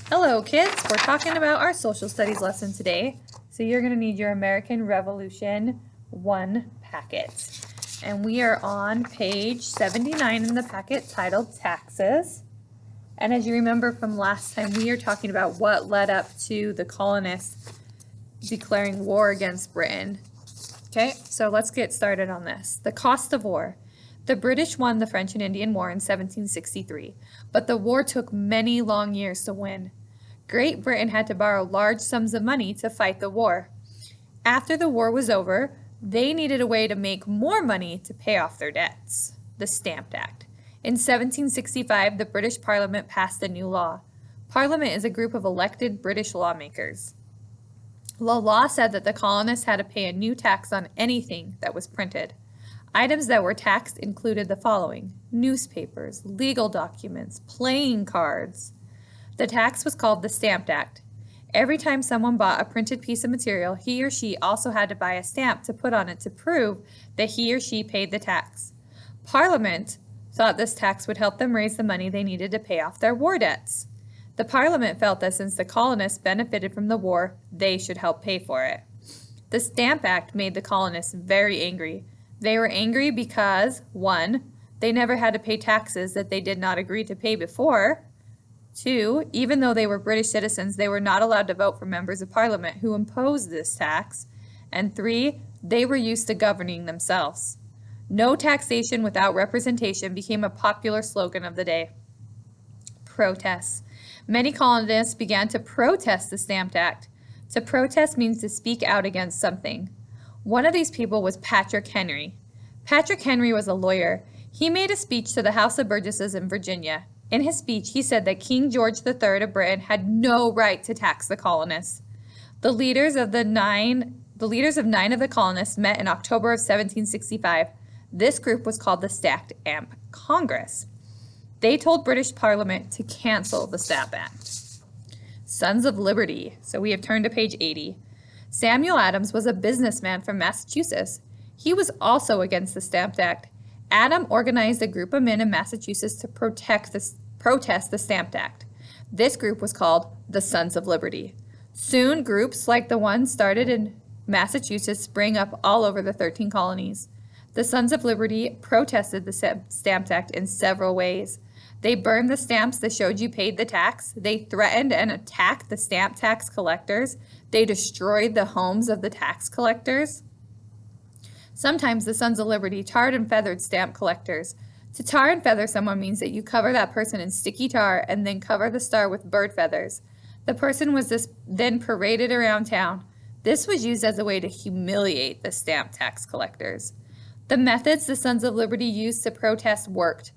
Hello kids, we're talking about our social studies lesson today. So you're going to need your American Revolution 1 packet. And we are on page 79 in the packet titled Taxes. And as you remember from last time, we are talking about what led up to the colonists declaring war against Britain. Okay, so let's get started on this. The cost of war. The British won the French and Indian War in 1763, but the war took many long years to win. Great Britain had to borrow large sums of money to fight the war. After the war was over, they needed a way to make more money to pay off their debts. The Stamp Act. In 1765, the British Parliament passed a new law. Parliament is a group of elected British lawmakers. The law said that the colonists had to pay a new tax on anything that was printed. Items that were taxed included the following: newspapers, legal documents, playing cards. The tax was called the Stamp Act. Every time someone bought a printed piece of material, he or she also had to buy a stamp to put on it to prove that he or she paid the tax. Parliament thought this tax would help them raise the money they needed to pay off their war debts. The Parliament felt that since the colonists benefited from the war, they should help pay for it. The Stamp Act made the colonists very angry. They were angry because, 1, they never had to pay taxes that they did not agree to pay before. 2, even though they were British citizens, they were not allowed to vote for members of Parliament who imposed this tax. And 3, they were used to governing themselves. No taxation without representation became a popular slogan of the day. Protests. Many colonists began to protest the Stamp Act. To protest means to speak out against something. One of these people was Patrick Henry. Patrick Henry was a lawyer. He made a speech to the House of Burgesses in Virginia. In his speech, he said that King George III of Britain had no right to tax the colonists. The leaders of nine of the colonists met in October of 1765. This group was called the Stamp Congress. They told British Parliament to cancel the Stamp Act. Sons of Liberty. So we have turned to page 80. Samuel Adams was a businessman from Massachusetts. He was also against the Stamp Act. Adam organized a group of men in Massachusetts to protest the Stamp Act. This group was called the Sons of Liberty. Soon, groups like the one started in Massachusetts sprang up all over the 13 colonies. The Sons of Liberty protested the Stamp Act in several ways. They burned the stamps that showed you paid the tax. They threatened and attacked the stamp tax collectors. They destroyed the homes of the tax collectors. Sometimes the Sons of Liberty tarred and feathered stamp collectors. To tar and feather someone means that you cover that person in sticky tar and then cover the star with bird feathers. The person was then paraded around town. This was used as a way to humiliate the stamp tax collectors. The methods the Sons of Liberty used to protest worked.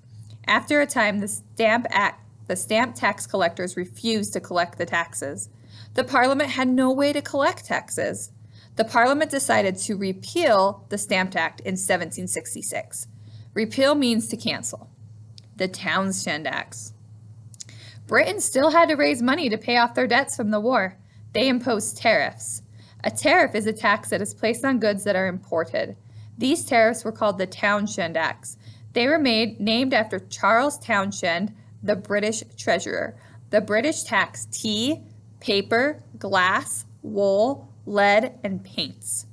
After a time, the stamp tax collectors refused to collect the taxes. The Parliament had no way to collect taxes. The Parliament decided to repeal the Stamp Act in 1766. Repeal means to cancel. The Townshend Acts. Britain still had to raise money to pay off their debts from the war. They imposed tariffs. A tariff is a tax that is placed on goods that are imported. These tariffs were called the Townshend Acts. They were named after Charles Townshend, the British treasurer. The British taxed tea, paper, glass, wool, lead, and paints.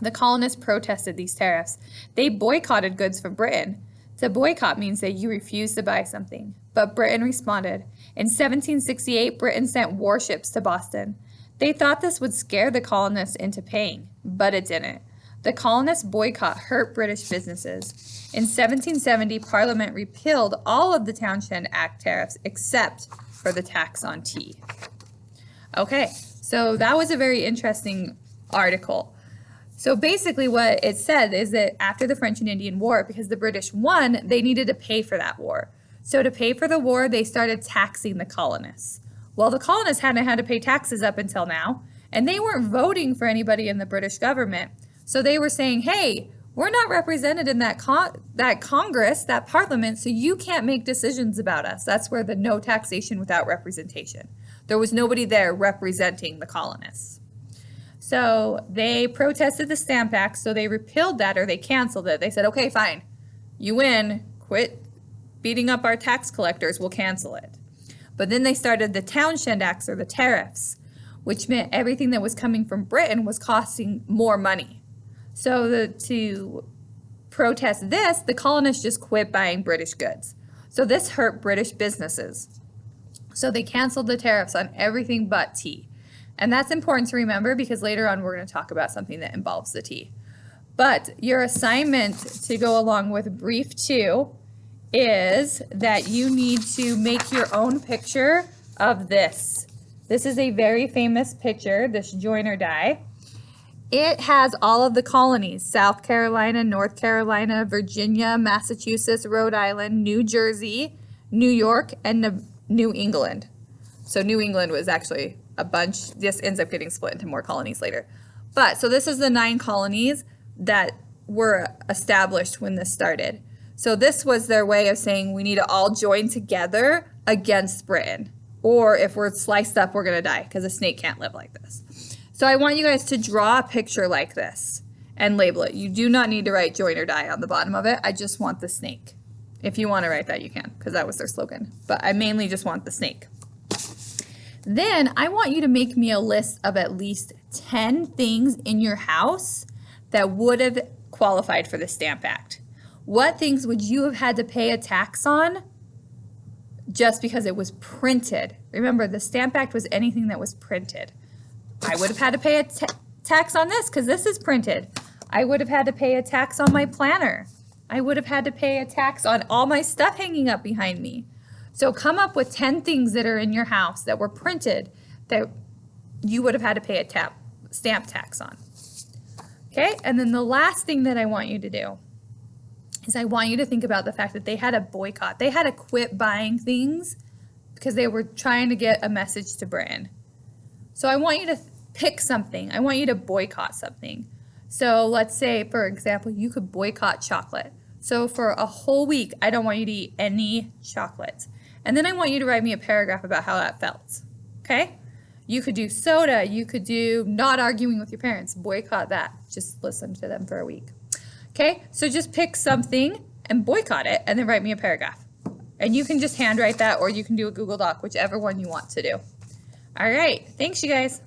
The colonists protested these tariffs. They boycotted goods from Britain. To boycott means that you refuse to buy something. But Britain responded. In 1768, Britain sent warships to Boston. They thought this would scare the colonists into paying, but it didn't. The colonists' boycott hurt British businesses. In 1770, Parliament repealed all of the Townshend Act tariffs except for the tax on tea. Okay, so that was a very interesting article. So basically what it said is that after the French and Indian War, because the British won, they needed to pay for that war. So to pay for the war, they started taxing the colonists. Well, the colonists hadn't had to pay taxes up until now, and they weren't voting for anybody in the British government. So they were saying, hey, we're not represented in that Congress, that Parliament, so you can't make decisions about us. That's where the no taxation without representation. There was nobody there representing the colonists. So they protested the Stamp Act, so they repealed that or they canceled it. They said, okay, fine, you win, quit beating up our tax collectors, we'll cancel it. But then they started the Townshend Acts, or the tariffs, which meant everything that was coming from Britain was costing more money. So to protest this, the colonists just quit buying British goods. So this hurt British businesses. So they canceled the tariffs on everything but tea. And that's important to remember because later on we're going to talk about something that involves the tea. But your assignment to go along with brief 2 is that you need to make your own picture of this. This is a very famous picture, this join or die. It has all of the colonies: South Carolina, North Carolina, Virginia, Massachusetts, Rhode Island, New Jersey, New York, and New England. So New England was actually a bunch. This ends up getting split into more colonies later. But so this is the 9 colonies that were established when this started. So this was their way of saying we need to all join together against Britain. Or if we're sliced up, we're going to die because a snake can't live like this. So I want you guys to draw a picture like this and label it. You do not need to write join or die on the bottom of it. I just want the snake. If you want to write that, you can, because that was their slogan. But I mainly just want the snake. Then I want you to make me a list of at least 10 things in your house that would have qualified for the Stamp Act. What things would you have had to pay a tax on just because it was printed? Remember, the Stamp Act was anything that was printed. I would have had to pay a tax on this because this is printed. I would have had to pay a tax on my planner. I would have had to pay a tax on all my stuff hanging up behind me. So come up with 10 things that are in your house that were printed that you would have had to pay a stamp tax on. Okay, and then the last thing that I want you to do is I want you to think about the fact that they had a boycott. They had to quit buying things because they were trying to get a message to Britain. So I want you to pick something. I want you to boycott something. So let's say, for example, you could boycott chocolate. So for a whole week, I don't want you to eat any chocolate. And then I want you to write me a paragraph about how that felt. Okay? You could do soda. You could do not arguing with your parents. Boycott that. Just listen to them for a week. Okay? So just pick something and boycott it and then write me a paragraph. And you can just handwrite that or you can do a Google Doc, whichever one you want to do. All right. Thanks, you guys.